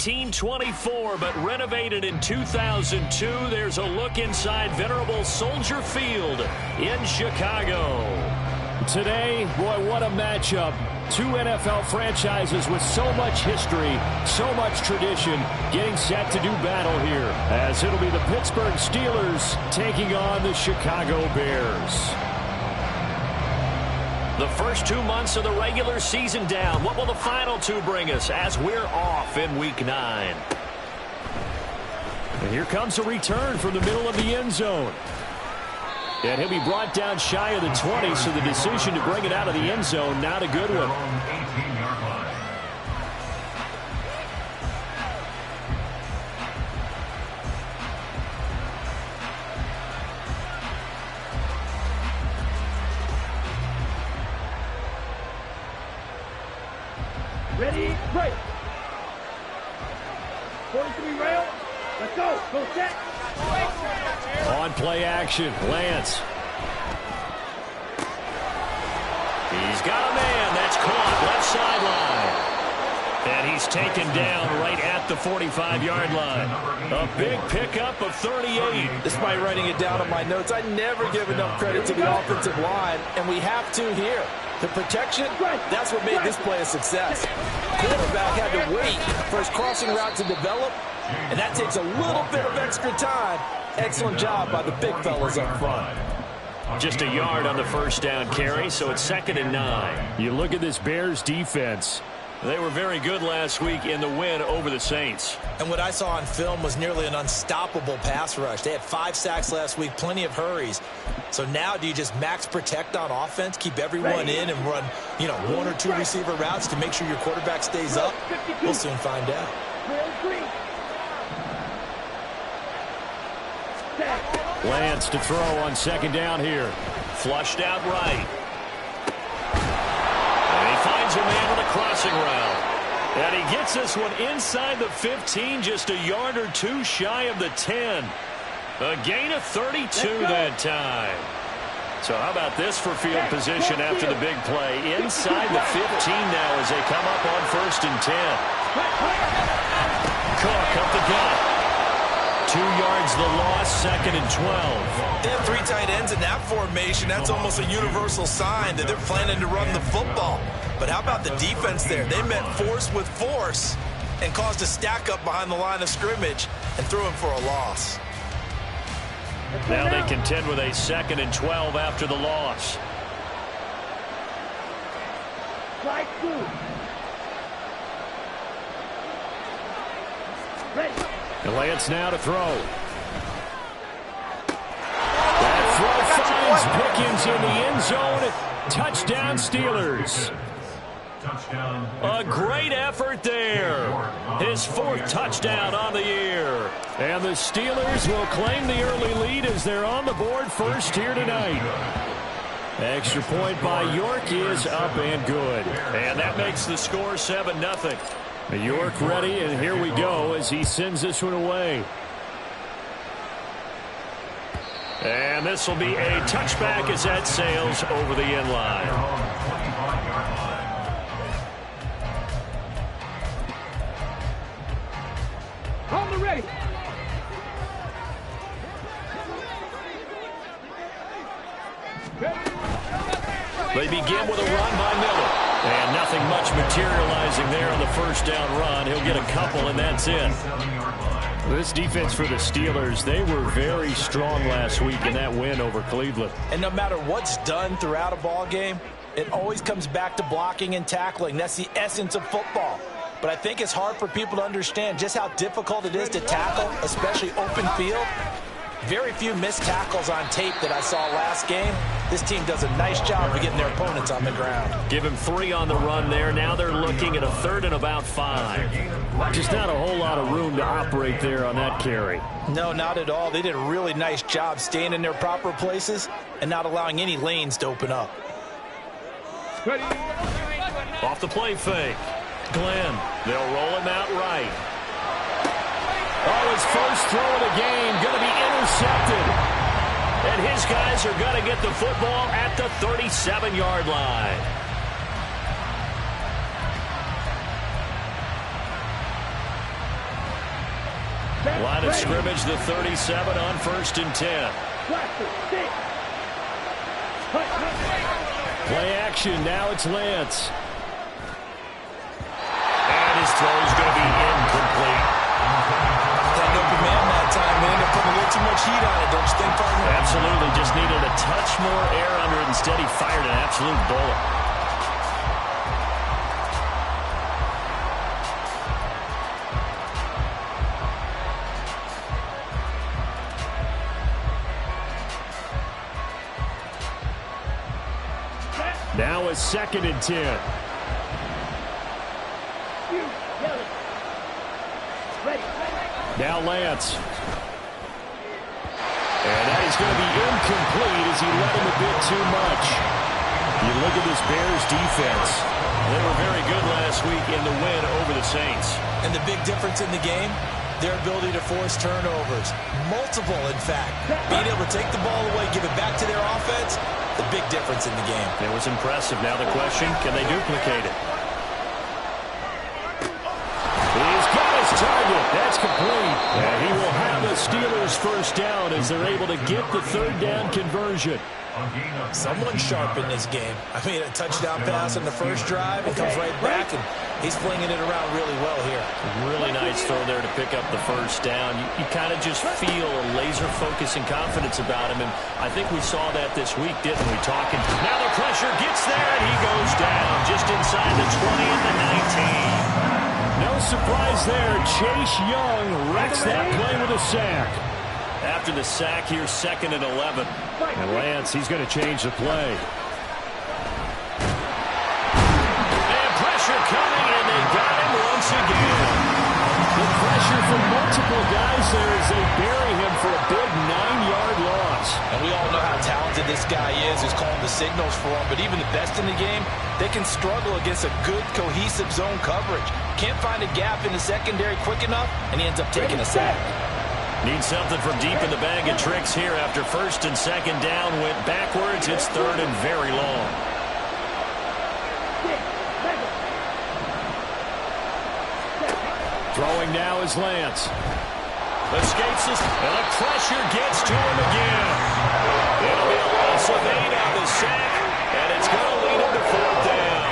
1924, but renovated in 2002. There's a look inside venerable Soldier Field in Chicago. Today, boy, what a matchup. Two NFL franchises with so much history, so much tradition, getting set to do battle here, as it'll be the Pittsburgh Steelers taking on the Chicago Bears. The first 2 months of the regular season down. What will the final two bring us as we're off in Week 9? And here comes a return from the middle of the end zone. And he'll be brought down shy of the 20, so the decision to bring it out of the end zone, not a good one. Ready, break. 43 rail. Let's go. Go set. On play action, Lance. He's got a man. That's caught left sideline. And he's taken down right at the 45-yard line. A big pickup of 38. Despite writing it down on my notes, I never give enough credit to the offensive line, and we have to here. The protection, that's what made this play a success. Quarterback had to wait for his crossing route to develop, and that takes a little bit of extra time. Excellent job by the big fellas up front. Just a yard on the first down carry, so it's 2nd and 9. You look at this Bears defense. They were very good last week in the win over the Saints. And what I saw on film was nearly an unstoppable pass rush. They had 5 sacks last week, plenty of hurries. So now do you just max protect on offense, keep everyone in and run, 1 or 2 receiver routes to make sure your quarterback stays up? We'll soon find out. Lance to throw on 2nd down here. Flushed out right. And he finds a man with a crossing route. And he gets this one inside the 15, just a yard or 2 shy of the 10. A gain of 32 that time. So how about this for field position after the big play? Inside the 15 now as they come up on 1st and 10. Cook up the gut. 2 yards the loss, 2nd and 12. They have 3 tight ends in that formation. That's almost a universal sign that they're planning to run the football. But how about the defense there? They met force with force and caused a stack up behind the line of scrimmage and threw him for a loss. Now they contend with a 2nd and 12 after the loss. Strike 2. Ready. Lance now to throw. That throw finds Pickens in the end zone. Touchdown Steelers. A great effort there. His 4th touchdown on the year. And the Steelers will claim the early lead as they're on the board first here tonight. Extra point by York is up and good. And that makes the score 7-0. York ready, and here we go as he sends this one away. And this will be a touchback as that sails over the end line. On the ready. They begin with a run by Miller. And nothing much materializing there on the first down run. He'll get a couple, and that's it. This defense for the Steelers, they were very strong last week in that win over Cleveland. And no matter what's done throughout a ball game, it always comes back to blocking and tackling. That's the essence of football. But I think it's hard for people to understand just how difficult it is to tackle, especially open field. Very few missed tackles on tape that I saw last game. This team does a nice job of getting their opponents on the ground. Give him 3 on the run there. Now they're looking at a 3rd and about 5. Just not a whole lot of room to operate there on that carry. No, not at all. They did a really nice job staying in their proper places and not allowing any lanes to open up. Ready. Off the play fake. Glenn. They'll roll him out right. Oh, his first throw of the game going to be intercepted. And his guys are going to get the football at the 37-yard line. Line of scrimmage, the 37 on 1st and 10. Play action, now it's Lance. And his throw is going to be incomplete. That open man that time, man, they put a little too much heat on it, don't you think, partner? Absolutely, just needed a touch more air under it. Instead, he fired an absolute bullet. Now a 2nd and 10. Now Lance. And that is going to be incomplete as he let him a bit too much. You look at this Bears defense. They were very good last week in the win over the Saints. And the big difference in the game, their ability to force turnovers. Multiple, in fact. Being able to take the ball away, give it back to their offense, the big difference in the game. It was impressive. Now the question, can they duplicate it? He's got his target. That's complete. And he will have the Steelers first down as they're able to get the 3rd down conversion. Someone's sharp in this game. I mean, a touchdown pass on the first drive, and comes right back, and he's flinging it around really well here. Really nice throw there to pick up the first down. You kind of just feel a laser focus and confidence about him, and I think we saw that this week, didn't we? Now the pressure gets there, and he goes down just inside the 20 and the 19. No surprise there. Chase Young wrecks that play with a sack. After the sack here, 2nd and 11. And Lance, he's going to change the play. And pressure coming, and they got him once again. The pressure from multiple guys there as they bury him for a big 9-yard loss. And we all know how talented this guy is, who's calling the signals for him. But even the best in the game, they can struggle against a good, cohesive zone coverage. Can't find a gap in the secondary quick enough, and he ends up taking a sack. Need something from deep in the bag of tricks here after 1st and 2nd down. Went backwards. It's 3rd and very long. Throwing now is Lance. Escapes this, and the pressure gets to him again. It'll be a loss of 8 on the sack, and it's going to lead him to 4th down.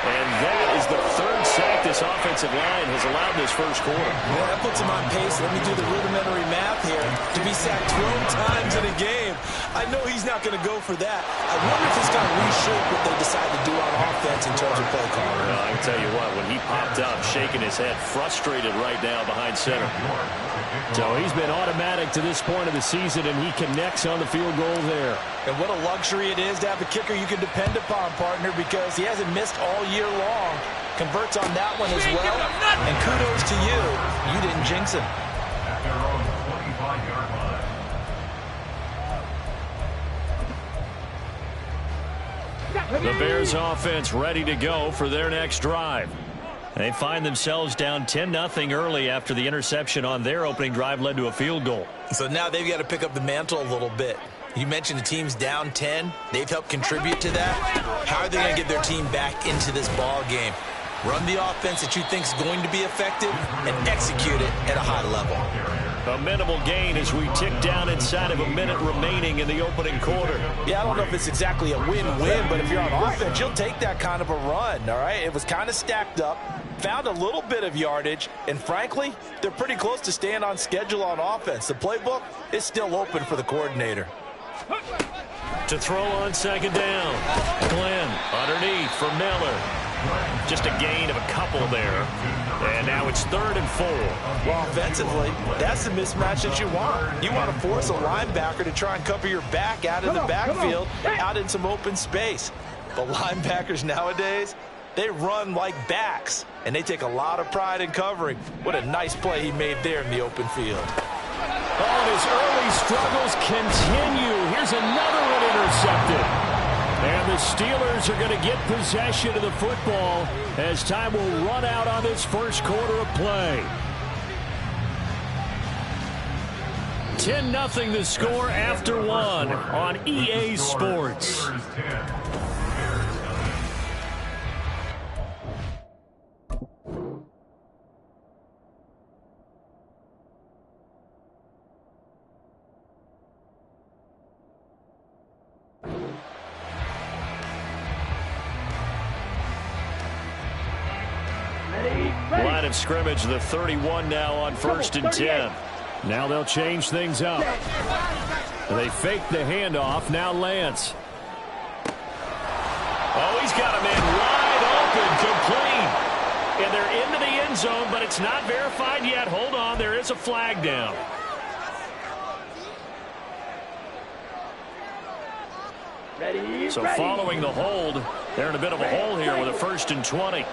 And that is the 3rd sack this offensive line has allowed this first quarter. Yeah, that puts him on pace. Let me do the rudimentary math here. To be sacked 12 times in a game, I know he's not going to go for that. I wonder if it's going to reshape what they decide to do on offense in terms of play calling. Well, I can tell you what, when he popped up, shaking his head, frustrated right now behind center. So he's been automatic to this point of the season, and he connects on the field goal there. And what a luxury it is to have a kicker you can depend upon, partner, because he hasn't missed all year long. Converts on that one as well. And kudos to you. You didn't jinx him. The Bears offense ready to go for their next drive. They find themselves down 10-0 early after the interception on their opening drive led to a field goal. So now they've got to pick up the mantle a little bit. You mentioned the team's down 10. They've helped contribute to that. How are they going to get their team back into this ball game? Run the offense that you think is going to be effective and execute it at a high level. A minimal gain as we tick down inside of a minute remaining in the opening quarter. Yeah, I don't know if it's exactly a win-win, but if you're on offense, you'll take that kind of a run, all right? It was kind of stacked up, found a little bit of yardage, and frankly, they're pretty close to staying on schedule on offense. The playbook is still open for the coordinator. To throw on 2nd down. Glenn underneath for Miller. Just a gain of a couple there. And now it's 3rd and 4. Well, offensively, that's the mismatch that you want. You want to force a linebacker to try and cover your back out in the backfield, out in some open space. The linebackers nowadays, they run like backs, and they take a lot of pride in covering. What a nice play he made there in the open field. Oh, his early struggles continue. Here's another one intercepted. And the Steelers are going to get possession of the football as time will run out on this first quarter of play. 10-0 the score after 1 on EA Sports. of scrimmage, the 31 now on 1st and 10. Now they'll change things up. They fake the handoff. Now Lance. Oh, he's got a man wide open, complete. And they're into the end zone, but it's not verified yet. Hold on, there is a flag down. So following the hold, they're in a bit of a hole here with a 1st and 20.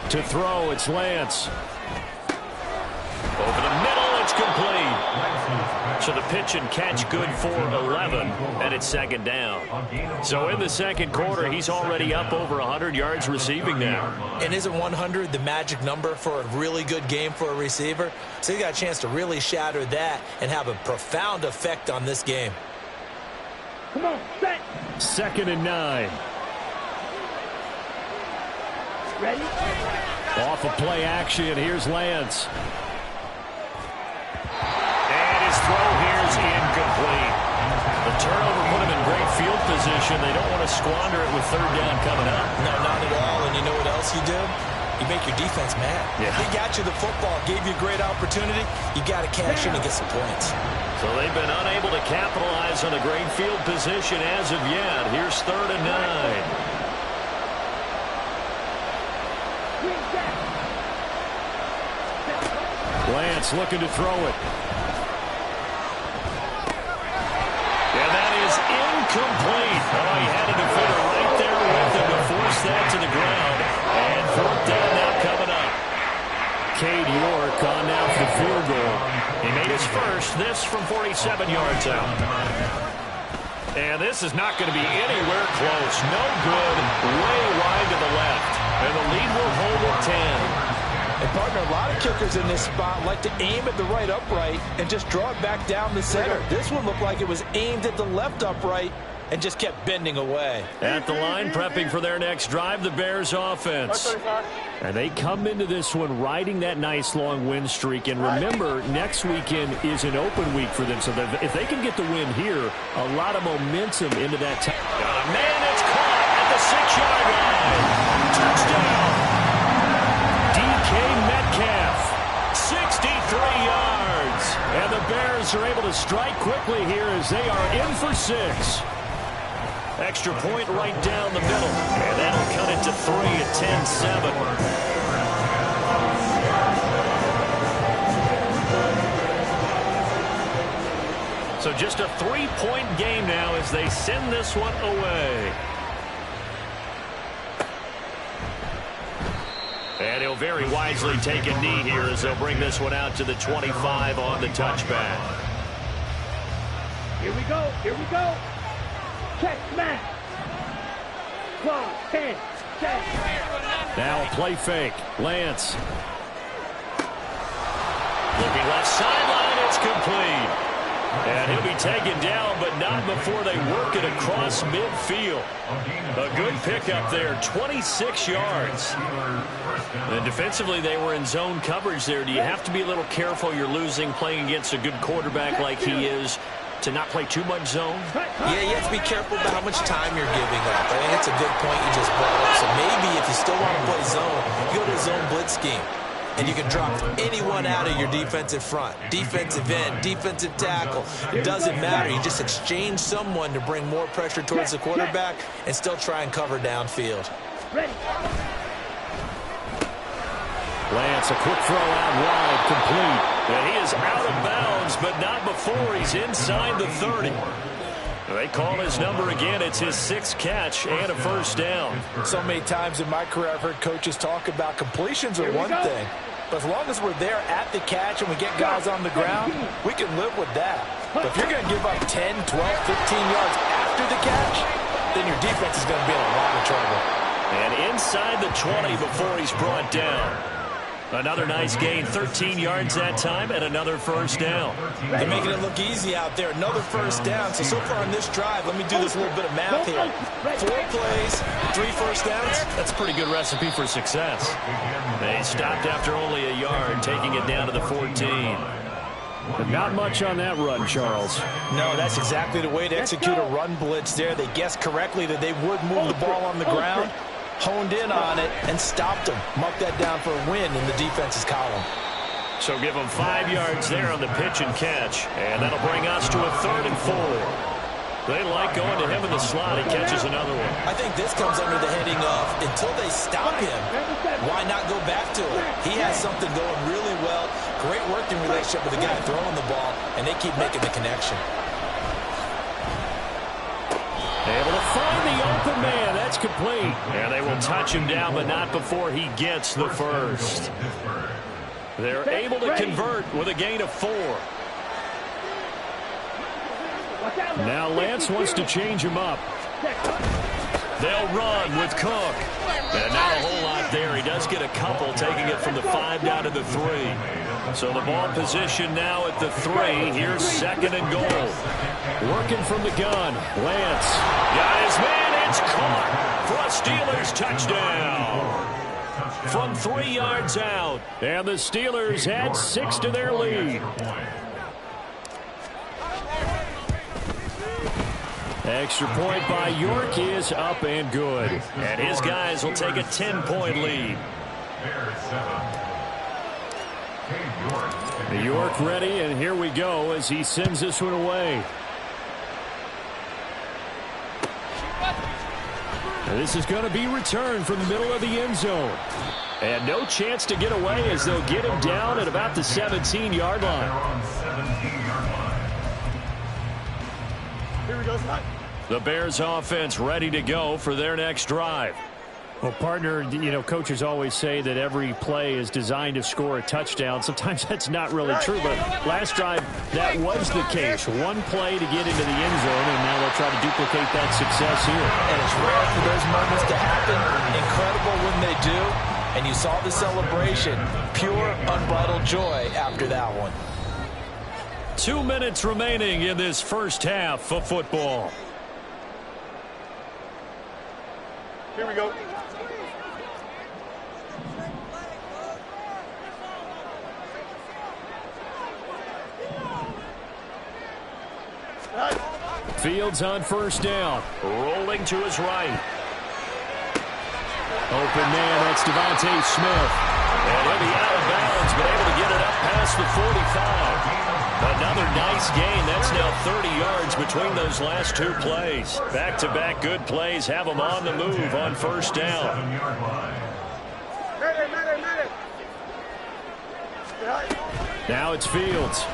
To throw, it's Lance. Over the middle, it's complete. So the pitch and catch good for 11, and it's 2nd down. So in the 2nd quarter, he's already up over 100 yards receiving now. And isn't 100 the magic number for a really good game for a receiver? So he got a chance to really shatter that and have a profound effect on this game. Come on, set. 2nd and 9. Ready? Off of play action, here's Lance. And his throw here's incomplete. The turnover put him in great field position. They don't want to squander it with 3rd down coming up. No, not at all. And you know what else you do? You make your defense mad. Yeah. They got you the football, gave you a great opportunity. You got to cash in and get some points. So they've been unable to capitalize on a great field position as of yet. Here's 3rd and 9. Lance looking to throw it. And that is incomplete. Oh, he had a defender right there with him to force that to the ground. And 4th down now coming up. Cade York on now for the field goal. He made his first, this from 47 yards out. And this is not going to be anywhere close. No good, way wide to the left. And the lead will hold at 10. And, partner, a lot of kickers in this spot like to aim at the right upright and just draw it back down the center. This one looked like it was aimed at the left upright and just kept bending away. At the line, prepping for their next drive, the Bears offense. And they come into this one riding that nice long win streak. And remember, next weekend is an open week for them. So that if they can get the win here, a lot of momentum into that time. Got a man that's caught at the 6-yard line. Touchdown. DK Metcalf, 63 yards. And the Bears are able to strike quickly here as they are in for 6. Extra point right down the middle. And that'll cut it to 3 at 10-7. So just a 3-point game now as they send this one away. And he'll very wisely take a knee here as they'll bring this one out to the 25 on the touchback. Here we go. Here we go. Check, smash. Close, 10, check. Now a play fake. Lance. Looking left sideline, it's complete. And he'll be taken down, but not before they work it across midfield. A good pickup there, 26 yards. And defensively, they were in zone coverage there. Do you have to be a little careful you're losing playing against a good quarterback like he is to not play too much zone? Yeah, you have to be careful about how much time you're giving up. I think it's a good point you just brought up. So maybe if you still want to play zone, you go to a zone blitz scheme. And you can drop anyone out of your defensive front. Defensive end, defensive tackle. It doesn't matter. You just exchange someone to bring more pressure towards the quarterback and still try and cover downfield. Ready. Lance, a quick throw out wide, complete. And he is out of bounds, but not before he's inside the 30. They call his number again. It's his 6th catch and a 1st down. So many times in my career I've heard coaches talk about completions are one thing. But as long as we're there at the catch and we get guys on the ground, we can live with that. But if you're going to give up 10, 12, 15 yards after the catch, then your defense is going to be in a lot of trouble. And inside the 20 before he's brought down. Another nice gain, 13 yards that time, and another 1st down. They're making it look easy out there. Another 1st down. So far on this drive, let me do this little bit of math here. 4 plays, 3 1st downs. That's a pretty good recipe for success. They stopped after only a yard, taking it down to the 14. But not much on that run, Charles. No, that's exactly the way to execute a run blitz there. They guessed correctly that they would move the ball on the ground. honed in on it and stopped him. Mark that down for a win in the defense's column. So give him 5 yards there on the pitch and catch. And that'll bring us to a 3rd and 4. They like going to him in the slot. He catches another one. I think this comes under the heading of, until they stop him, why not go back to him? He has something going really well. Great working relationship with the guy throwing the ball, and they keep making the connection. Able to find the open man. That's complete. And they will touch him down, but not before he gets the first. They're able to convert with a gain of 4. Now Lance wants to change him up. They'll run with Cook. And not a whole lot there. He does get a couple, taking it from the 5 down to the 3. So the ball position now at the 3. Here's 2nd and goal. Working from the gun. Lance. Got his man. It's caught for a Steelers touchdown. From 3 yards out. And the Steelers add 6 to their lead. Extra point by York is up and good. And his guys will take a 10-point lead. York ready, and here we go as he sends this one away. And this is going to be returned from the middle of the end zone. And no chance to get away as they'll get him down at about the 17-yard line. Here we go, Scott. The Bears offense ready to go for their next drive. Well, partner, you know, coaches always say that every play is designed to score a touchdown. Sometimes that's not really true, but last drive, that was the case. One play to get into the end zone, and now they'll try to duplicate that success here. And it's rare for those moments to happen. Incredible when they do. And you saw the celebration. Pure, unbridled joy after that one. 2 minutes remaining in this first half of football. Here we go. Fields on first down. Rolling to his right. Open man, that's Devontae Smith. And he'll be out of bounds, but able to get it up past the 45. Another nice gain. That's now 30 yards between those last 2 plays. Back-to-back good plays have them on the move on first down. Now it's Fields.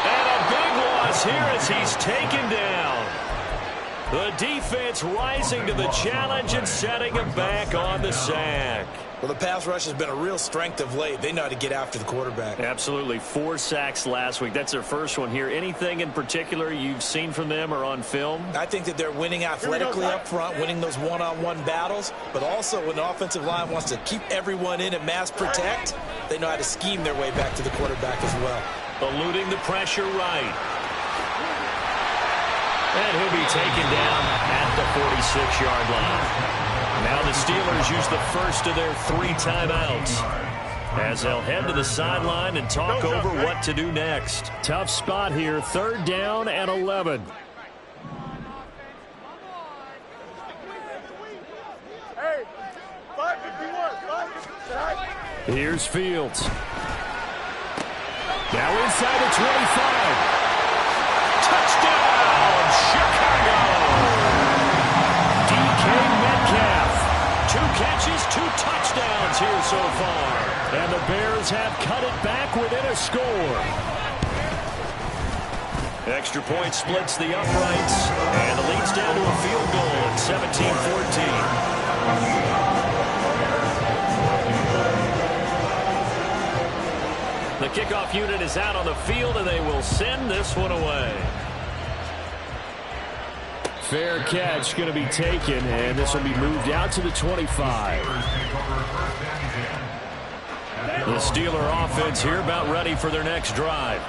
And a big loss here as he's taken down. The defense rising to the challenge and setting him back on the sack. Well, the pass rush has been a real strength of late. They know how to get after the quarterback. Absolutely. 4 sacks last week. That's their first one here. Anything in particular you've seen from them or on film? I think that they're winning athletically up front, winning those one-on-one battles, but also when the offensive line wants to keep everyone in and mass protect, they know how to scheme their way back to the quarterback as well. Eluding the pressure right. And he'll be taken down at the 46-yard line. Now the Steelers use the first of their 3 timeouts as they'll head to the sideline and talk over what to do next. Tough spot here, 3rd down and 11. Hey, 551. Here's Fields. Now inside the 25. Touchdown, Chicago! DK Metcalf. 2 catches, 2 touchdowns here so far. And the Bears have cut it back within a score. Extra point splits the uprights, and it leads down to a field goal at 17-14. The kickoff unit is out on the field, and they will send this one away. Fair catch going to be taken, and this will be moved out to the 25. The Steeler offense here about ready for their next drive.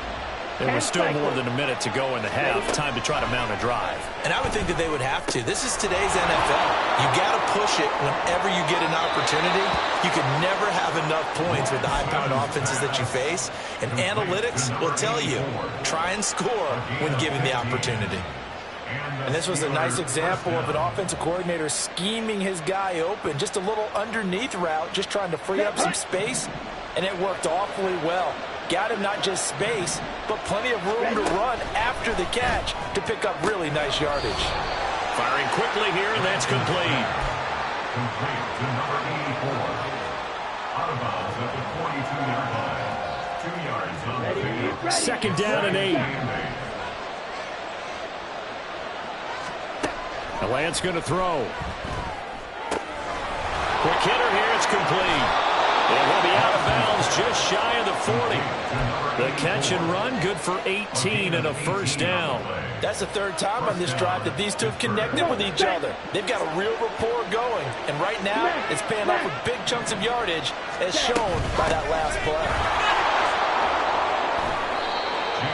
There was still more than a minute to go in the half. Time to try to mount a drive. And I would think that they would have to. This is today's NFL. You got to push it whenever you get an opportunity. You can never have enough points with the high-powered offenses that you face. And analytics will tell you, try and score when given the opportunity. And this was a nice example of an offensive coordinator scheming his guy open. Just a little underneath route, just trying to free up some space, and it worked awfully well. Got him not just space, but plenty of room to run after the catch to pick up really nice yardage. Firing quickly here, and that's complete. Complete to number 84. Out of bounds at the 42-yard line. 2 yards on the field. Second down and 8. The Lance going to throw. Quick hitter here, it's complete. It will be out of bounds just shy of the 40. The catch and run, good for 18 and a first down. That's the third time on this drive that these two have connected with each other. They've got a real rapport going, and right now it's paying off with big chunks of yardage as shown by that last play.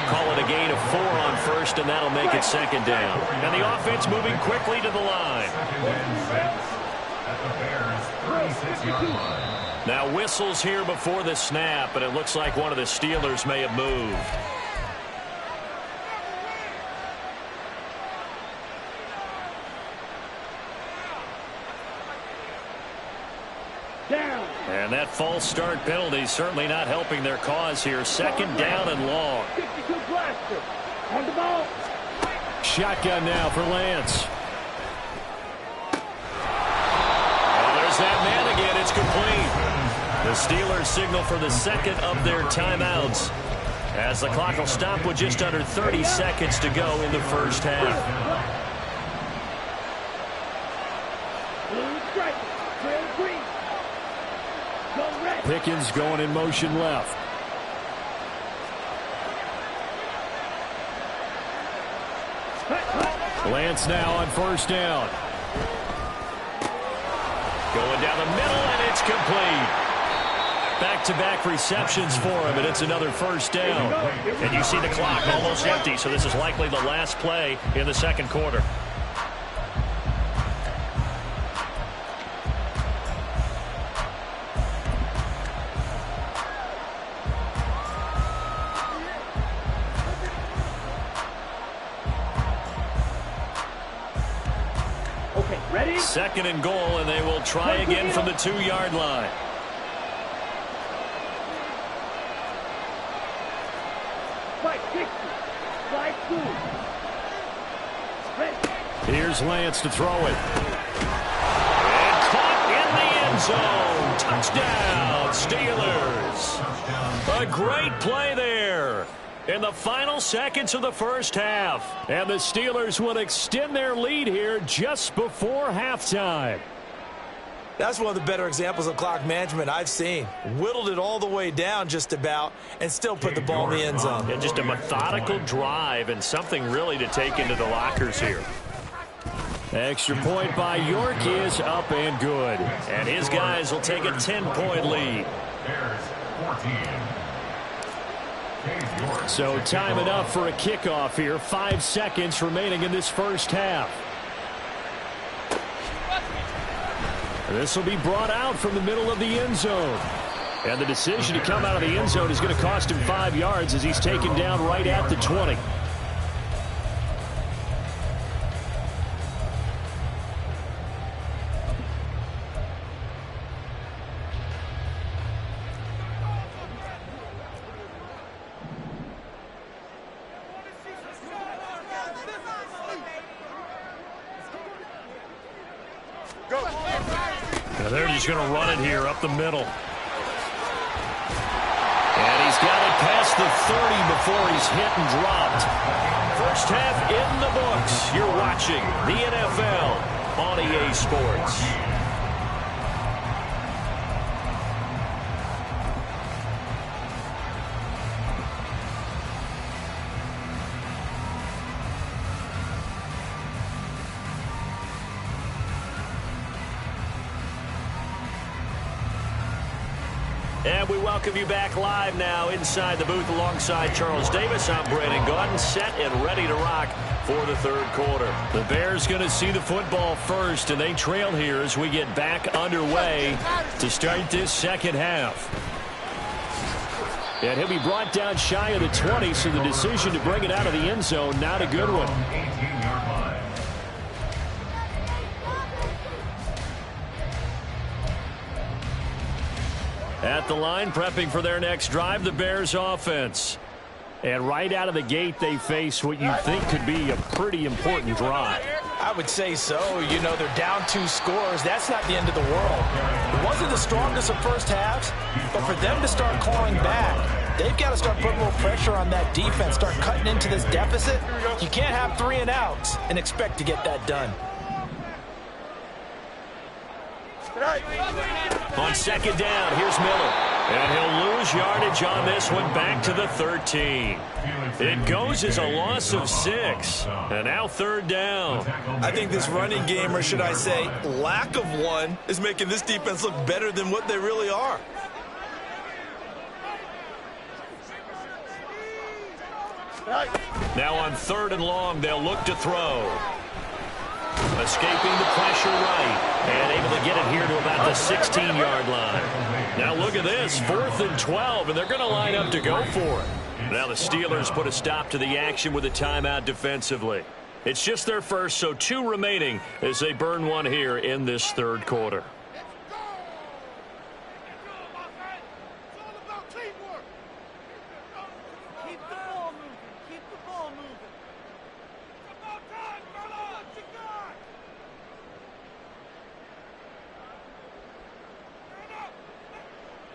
Call it a gain of 4 on first, and that'll make it second down. And the offense moving quickly to the line. At the Bears' 36-yard line. Now whistles here before the snap, and it looks like one of the Steelers may have moved. Down. And that false start penalty certainly not helping their cause here. Second down and long. 52 blaster. On the ball. Shotgun now for Lance. Oh, there's that man again. It's complete. The Steelers signal for the second of their timeouts, as the clock will stop with just under 30 seconds to go in the first half. Blue striker. Trail green. Go red. Pickens going in motion left. Lance now on first down. Going down the middle, and it's complete. Back-to-back receptions for him, and it's another first down. And you see the clock almost empty, so this is likely the last play in the second quarter. Okay, ready? Second and goal, and they will try again from the 2-yard line. Fight 60. Slide 2. Red. Here's Lance to throw it. And caught in the end zone. Touchdown, Steelers. A great play there in the final seconds of the first half. And the Steelers will extend their lead here just before halftime. That's one of the better examples of clock management I've seen. Whittled it all the way down just about and still put the ball in the end zone. And just a methodical drive and something really to take into the lockers here. Extra point by York is up and good. And his guys will take a 10-point lead. Bears 14. So time enough for a kickoff here. 5 seconds remaining in this first half. This will be brought out from the middle of the end zone. And the decision to come out of the end zone is going to cost him 5 yards as he's taken down right at the 20. Now they're just going to run it here up the middle. And he's got it past the 30 before he's hit and dropped. First half in the books. You're watching the NFL on EA Sports. And we welcome you back live now inside the booth alongside Charles Davis. I'm Brandon Gaudin, set and ready to rock for the third quarter. The Bears going to see the football first, and they trail here as we get back underway to start this second half. And he'll be brought down shy of the 20, so the decision to bring it out of the end zone, not a good one. 18-yard line. At the line, prepping for their next drive, the Bears offense. And right out of the gate, they face what you think could be a pretty important drive. I would say so. You know, they're down 2 scores. That's not the end of the world. It wasn't the strongest of first halves, but for them to start clawing back, they've got to start putting a little pressure on that defense, start cutting into this deficit. You can't have 3 and outs and expect to get that done. On second down, here's Miller. And he'll lose yardage on this one, back to the 13. It goes as a loss of 6. And now third down. I think this running game, or should I say lack of one, is making this defense look better than what they really are. Now on third and long, they'll look to throw. Escaping the pressure right. And able to get it here to about the 16-yard line. Now look at this, 4th and 12, and they're going to line up to go for it. Now the Steelers put a stop to the action with a timeout defensively. It's just their first, so 2 remaining as they burn one here in this third quarter.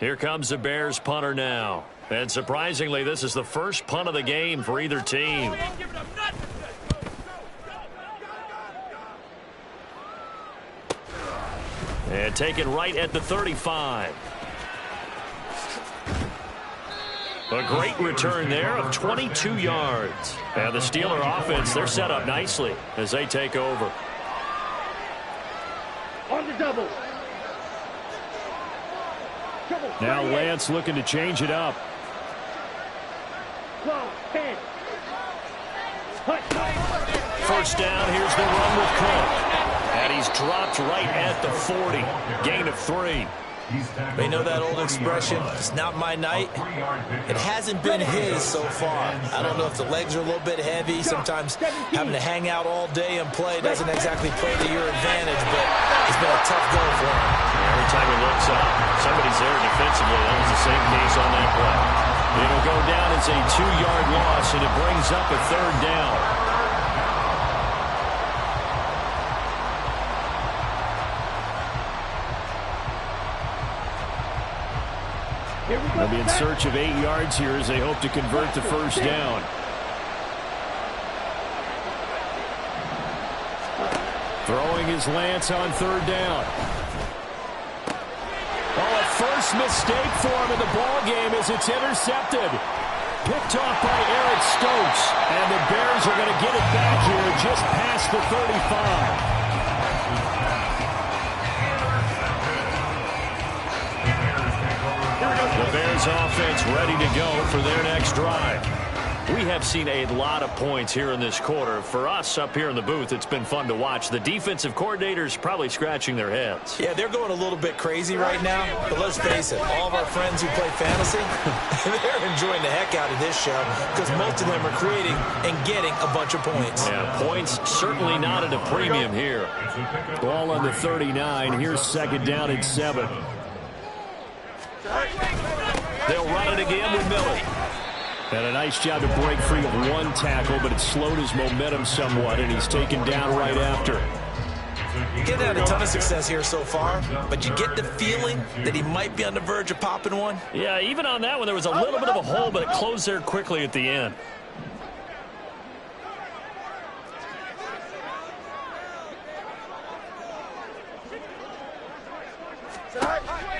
Here comes the Bears punter now. And surprisingly, this is the first punt of the game for either team. And taken right at the 35. A great return there of 22 yards. And the Steeler offense, they're set up nicely as they take over. On the double. Now Lance looking to change it up. 12, 10. First down, here's the run with Cook. And he's dropped right at the 40. Gain of 3. They know that old expression, it's not my night. It hasn't been his so far. I don't know if the legs are a little bit heavy. Sometimes having to hang out all day and play doesn't exactly play to your advantage, but it's been a tough go for him. Every time he looks up, somebody's there defensively. That was the same case on that play. It'll go down as a 2-yard loss, and it brings up a third down. They'll be in search of 8 yards here as they hope to convert the first down. Throwing is Lance on third down. Oh, a first mistake for him in the ball game as it's intercepted. Picked off by Eric Stokes. And the Bears are going to get it back here just past the 35. The Bears offense ready to go for their next drive. We have seen a lot of points here in this quarter. For us up here in the booth, it's been fun to watch. The defensive coordinators probably scratching their heads. Yeah, they're going a little bit crazy right now. But let's face it, all of our friends who play fantasy, they're enjoying the heck out of this show because most of them are creating and getting a bunch of points. Yeah, points certainly not at a premium here. Ball on the 39. Here's second down and 7. They'll run it again with Miller. And a nice job to break free of 1 tackle, but it slowed his momentum somewhat, and he's taken down right after. Getting had a ton of success here so far, but you get the feeling that he might be on the verge of popping one. Yeah, even on that one, there was a little bit of a hole, but it closed there quickly at the end.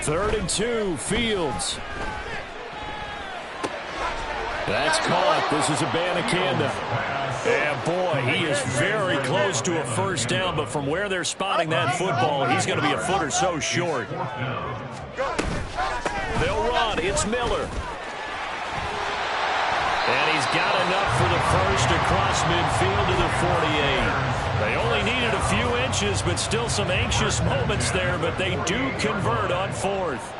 Third and 2, Fields. That's caught. This is Abanikanda. And boy, he is very close to a first down, but from where they're spotting that football, he's going to be a foot or so short. They'll run. It's Miller. And he's got enough for the first across midfield to the 48. They only needed a few inches, but still some anxious moments there, but they do convert on 4th.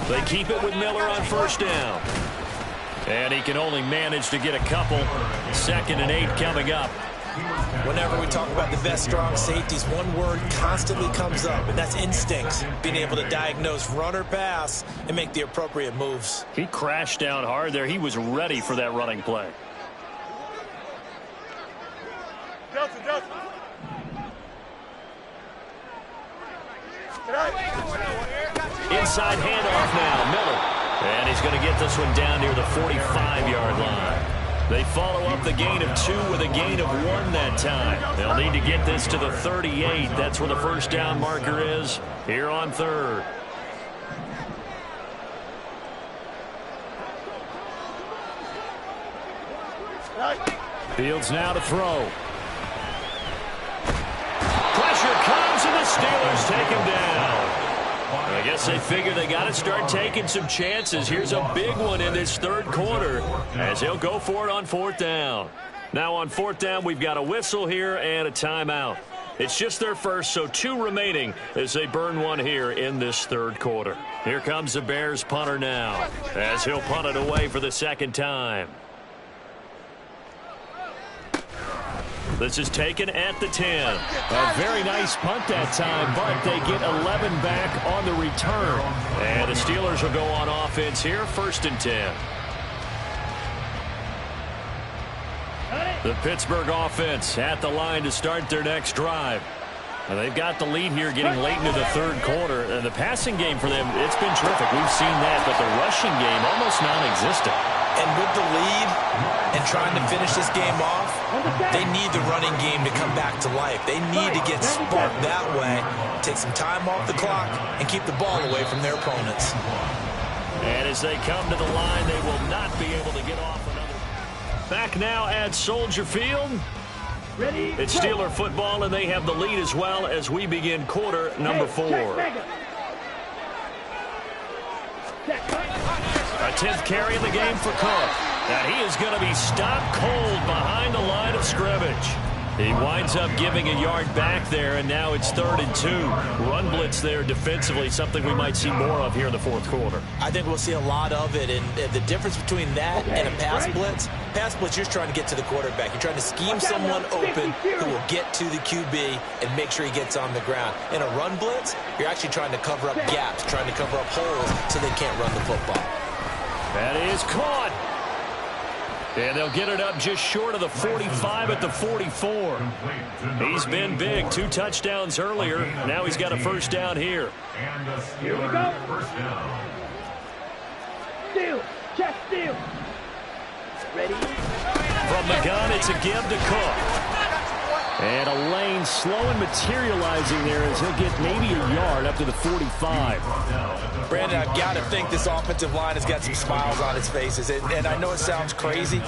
They keep it with Miller on first down. And he can only manage to get a couple. 2nd and 8 coming up. Whenever we talk about the best strong safeties, one word constantly comes up, and that's instincts. Being able to diagnose run or pass and make the appropriate moves. He crashed down hard there. He was ready for that running play. Inside handoff now, Miller. And he's going to get this one down near the 45-yard line. They follow up the gain of 2 with a gain of 1 that time. They'll need to get this to the 38. That's where the first down marker is here on 3rd. Fields now to throw. Pressure comes and the Steelers take him down. I guess they figure they got to start taking some chances. Here's a big one in this 3rd quarter as he'll go for it on 4th down. Now on 4th down, we've got a whistle here and a timeout. It's just their first, so 2 remaining as they burn one here in this 3rd quarter. Here comes the Bears punter now as he'll punt it away for the 2nd time. This is taken at the 10. A very nice punt that time, but they get 11 back on the return. And the Steelers will go on offense here, 1st and 10. The Pittsburgh offense at the line to start their next drive. And they've got the lead here getting late into the 3rd quarter. And the passing game for them, it's been terrific. We've seen that, but the rushing game almost non-existent. And with the lead and trying to finish this game off, they need the running game to come back to life. They need to get sparked that way, take some time off the clock, and keep the ball away from their opponents. And as they come to the line, they will not be able to get off another. Back now at Soldier Field. It's Steeler football, and they have the lead as well as we begin quarter number 4. A 10th carry in the game for Cook. And he is going to be stopped cold behind the line of scrimmage. He winds up giving a yard back there, and now it's 3rd and 2. Run blitz there defensively, something we might see more of here in the 4th quarter. I think we'll see a lot of it, and the difference between that and a pass blitz, you're trying to get to the quarterback. You're trying to scheme someone open who will get to the QB and make sure he gets on the ground. In a run blitz, you're actually trying to cover up gaps, trying to cover up holes so they can't run the football. That is caught. And they'll get it up just short of the 45 at the 44. He's been big. 2 touchdowns earlier. Now he's got a 1st down here. Here we go. Steal. Check steal. Ready? From the gun, it's a give to Cook. And a lane slow and materializing there as he'll get maybe a yard up to the 45. Brandon, I've got to think this offensive line has got some smiles on its faces. And I know it sounds crazy,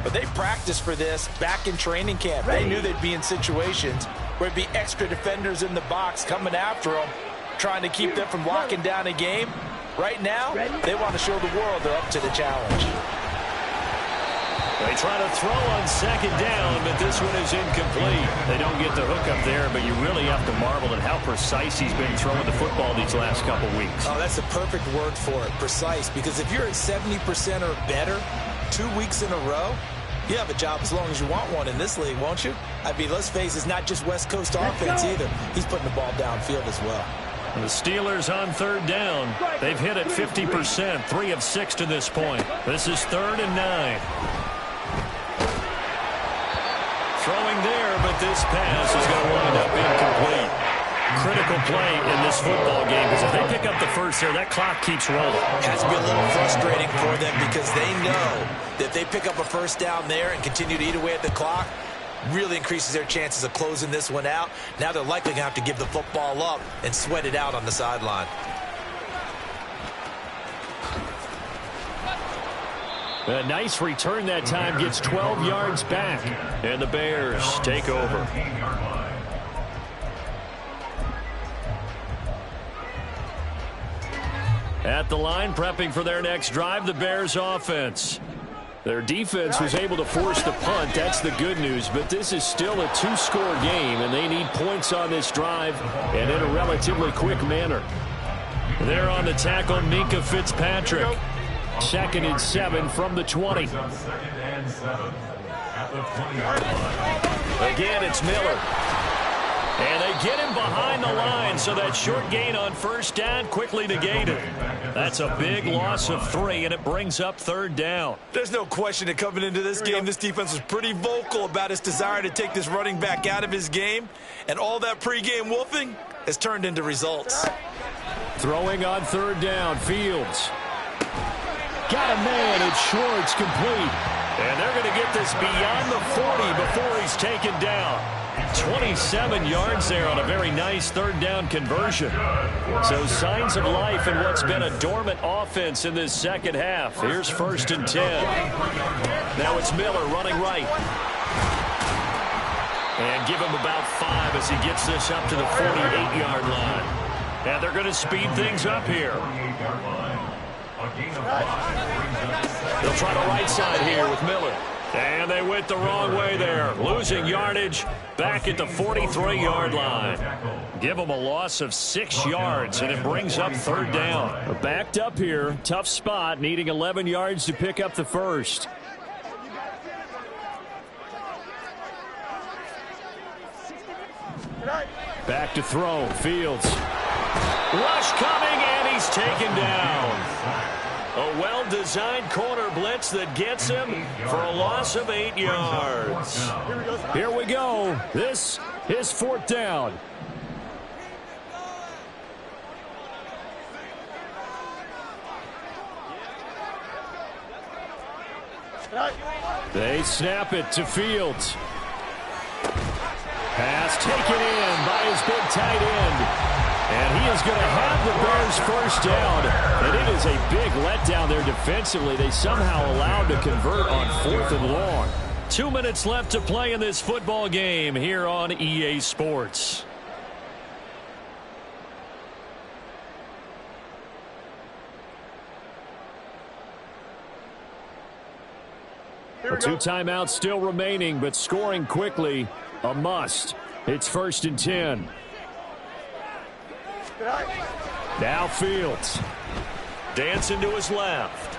but they practiced for this back in training camp. They knew they'd be in situations where there'd be extra defenders in the box coming after them, trying to keep them from locking down a game. Right now, they want to show the world they're up to the challenge. They try to throw on 2nd down, but this one is incomplete. They don't get the hook up there, but you really have to marvel at how precise he's been throwing the football these last couple weeks. Oh, that's the perfect word for it, precise, because if you're at 70% or better 2 weeks in a row, you have a job as long as you want one in this league, won't you? I mean, let's face it, it's not just West Coast offense either. He's putting the ball downfield as well. The Steelers on 3rd down. They've hit it 50%, 3 of 6 to this point. This is 3rd and 9. Throwing there, but this pass is going to wind up incomplete. Critical play in this football game, because if they pick up the 1st there, that clock keeps rolling. It has to be a little frustrating for them because they know that if they pick up a 1st down there and continue to eat away at the clock, really increases their chances of closing this one out. Now they're likely going to have to give the football up and sweat it out on the sideline. A nice return that time, gets 12 yards back. And the Bears take over. At the line, prepping for their next drive, the Bears offense. Their defense was able to force the punt. That's the good news. But this is still a 2-score game, and they need points on this drive and in a relatively quick manner. There on the tackle, Minkah Fitzpatrick. 2nd and 7 from the 20. 2nd and 7 at the 20-yard line. Again, it's Miller. And they get him behind the line, so that short gain on first down quickly negated. That's a big loss of 3, and it brings up third down. There's no question that coming into this game, this defense was pretty vocal about its desire to take this running back out of his game, and all that pregame wolfing has turned into results. Throwing on third down, Fields. Got a man, it's Schwartz, complete. And they're going to get this beyond the 40 before he's taken down. 27 yards there on a very nice third down conversion. So signs of life in what's been a dormant offense in this second half. Here's 1st and 10. Now it's Miller running right. And give him about 5 as he gets this up to the 48-yard line. And they're going to speed things up here. They'll try the right side here with Miller. And they went the wrong way there, losing yardage back at the 43-yard line. Give them a loss of 6 yards, and it brings up third down. Backed up here, tough spot, needing 11 yards to pick up the first. Back to throw, Fields. Rush coming, and he's taken down. A well-designed corner blitz that gets him for a loss of 8 yards. Here we go. This is 4th down. They snap it to Fields. Pass taken in by his big tight end. And he is going to have the Bears first down. And it is a big letdown there defensively. They somehow allowed to convert on 4th and long. 2 minutes left to play in this football game here on EA Sports. A 2 timeouts still remaining, but scoring quickly, a must. It's 1st and 10. Now Fields. Dancing to his left.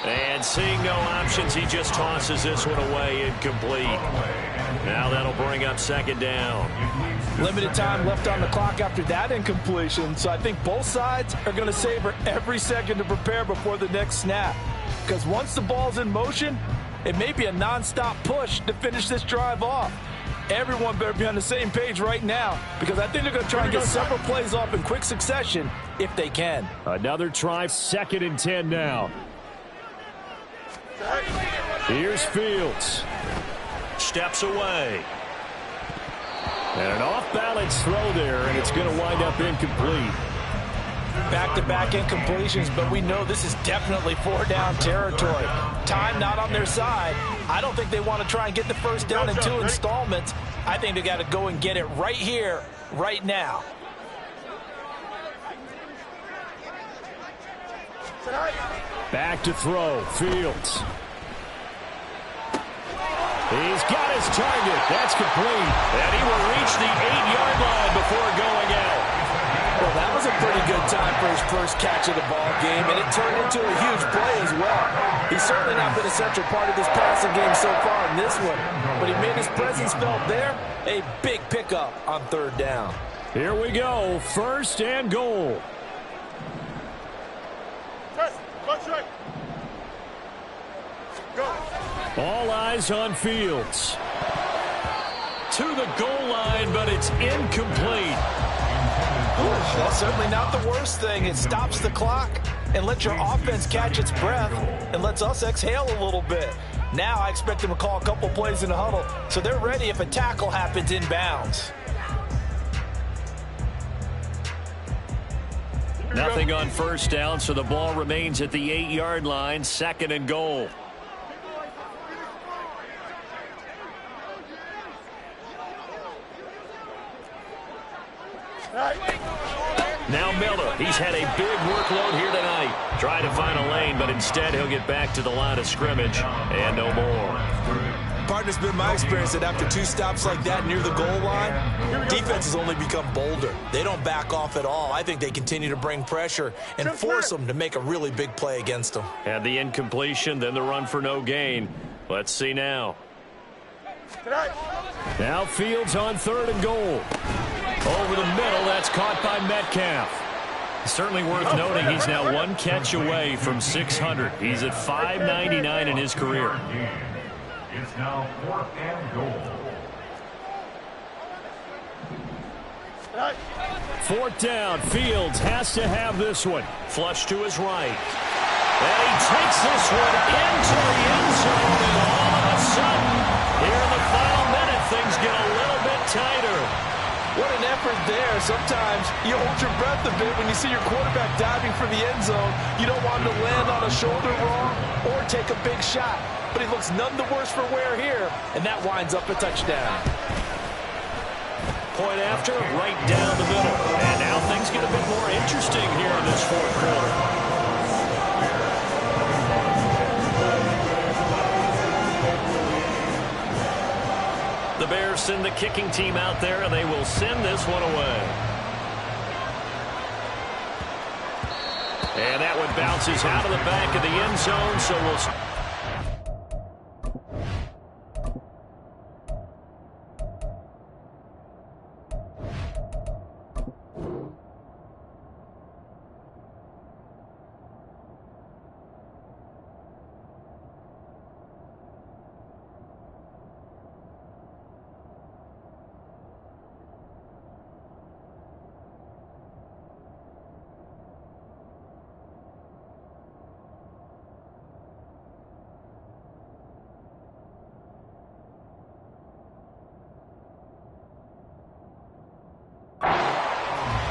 And seeing no options, he just tosses this one away, incomplete. Now that'll bring up 2nd down. Limited time left on the clock after that incompletion, so I think both sides are going to savor every second to prepare before the next snap. Because once the ball's in motion, it may be a non-stop push to finish this drive off. Everyone better be on the same page right now, because I think they're going to try and get several plays off in quick succession if they can. Another try, 2nd and 10 now. Here's Fields. Steps away. And an off-balance throw there, and it's going to wind up incomplete. Back-to-back incompletions, but we know this is definitely 4-down territory. Time not on their side. I don't think they want to try and get the first down in 2 installments. I think they got to go and get it right here, right now. Back to throw, Fields. He's got his target. That's complete. And he will reach the 8-yard line before going out. Well, that was a pretty good time for his first catch of the ball game, and it turned into a huge play as well. He's certainly not been a central part of this passing game so far in this one, but he made his presence felt there. A big pickup on 3rd down. Here we go, 1st and goal. All eyes on Fields. To the goal line, but it's incomplete. That's certainly not the worst thing. It stops the clock and lets your offense catch its breath and lets us exhale a little bit. Now I expect them to call a couple plays in the huddle, so they're ready if a tackle happens inbounds. Nothing on 1st down, so the ball remains at the 8-yard line, 2nd and goal. Now Miller, he's had a big workload here tonight. Trying to find a lane, but instead he'll get back to the line of scrimmage and no more. Partner, it's been my experience that after 2 stops like that near the goal line, defenses only become bolder. They don't back off at all. I think they continue to bring pressure and force them to make a really big play against them. Had the incompletion, then the run for no gain. Let's see now. Now Fields on 3rd and goal. Over the middle, that's caught by Metcalf. Certainly worth noting he's now 1 catch away from 600. He's at 599 in his career. It's now 4th and goal. 4th down. Fields has to have this one. Flush to his right. And he takes this one into the end zone. And all of a sudden, here in the final minute, things get a little bit tighter. What an effort there. Sometimes you hold your breath a bit when you see your quarterback diving for the end zone. You don't want him to land on a shoulder wrong or take a big shot. But he looks none the worse for wear here, and that winds up a touchdown. Point after, right down the middle. And now things get a bit more interesting here in this 4th quarter. The Bears send the kicking team out there, and they will send this one away. And that one bounces out of the back of the end zone, so we'll...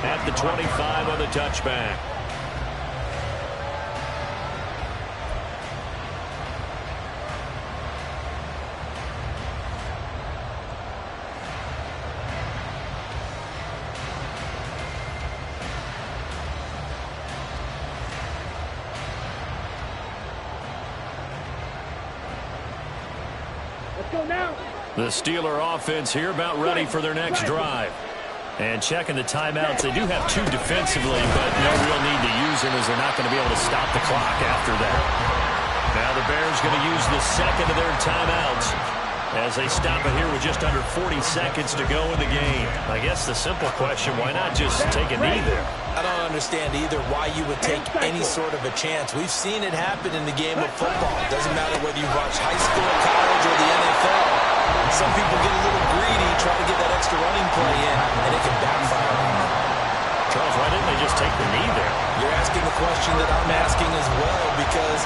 At the 25 on the touchback. Let's go now. The Steeler offense here about ready for their next drive. And checking the timeouts, they do have 2 defensively, but no real need to use them as they're not going to be able to stop the clock after that. Now the Bears going to use the second of their timeouts as they stop it here with just under 40 seconds to go in the game. I guess the simple question, why not just take a knee there? I don't understand either why you would take any sort of a chance. We've seen it happen in the game of football. It doesn't matter whether you watch high school, college, or the NFL. Some people get a little greedy, try to get that extra running play in, and it can backfire on them. Charles, why didn't they just take the knee there? You're asking the question that I'm asking as well, because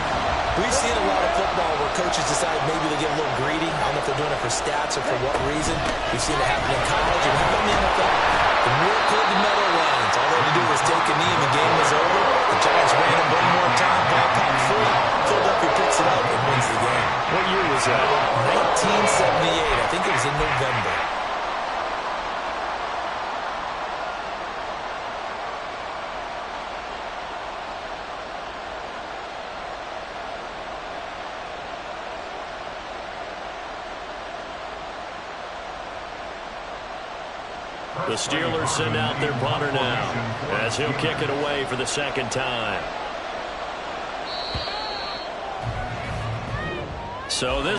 we've seen a lot of football where coaches decide maybe they get a little greedy. I don't know if they're doing it for stats or for what reason. We've seen it happen in college and even in the NFL. The miracle of the metal lines. All they had to do was take a knee and the game was over. The Giants ran it one more time, ball caught free. Philadelphia picks it up and wins the game. What year was that? 1978. I think it was in November. The Steelers send out their punter now as he'll kick it away for the 2nd time. So this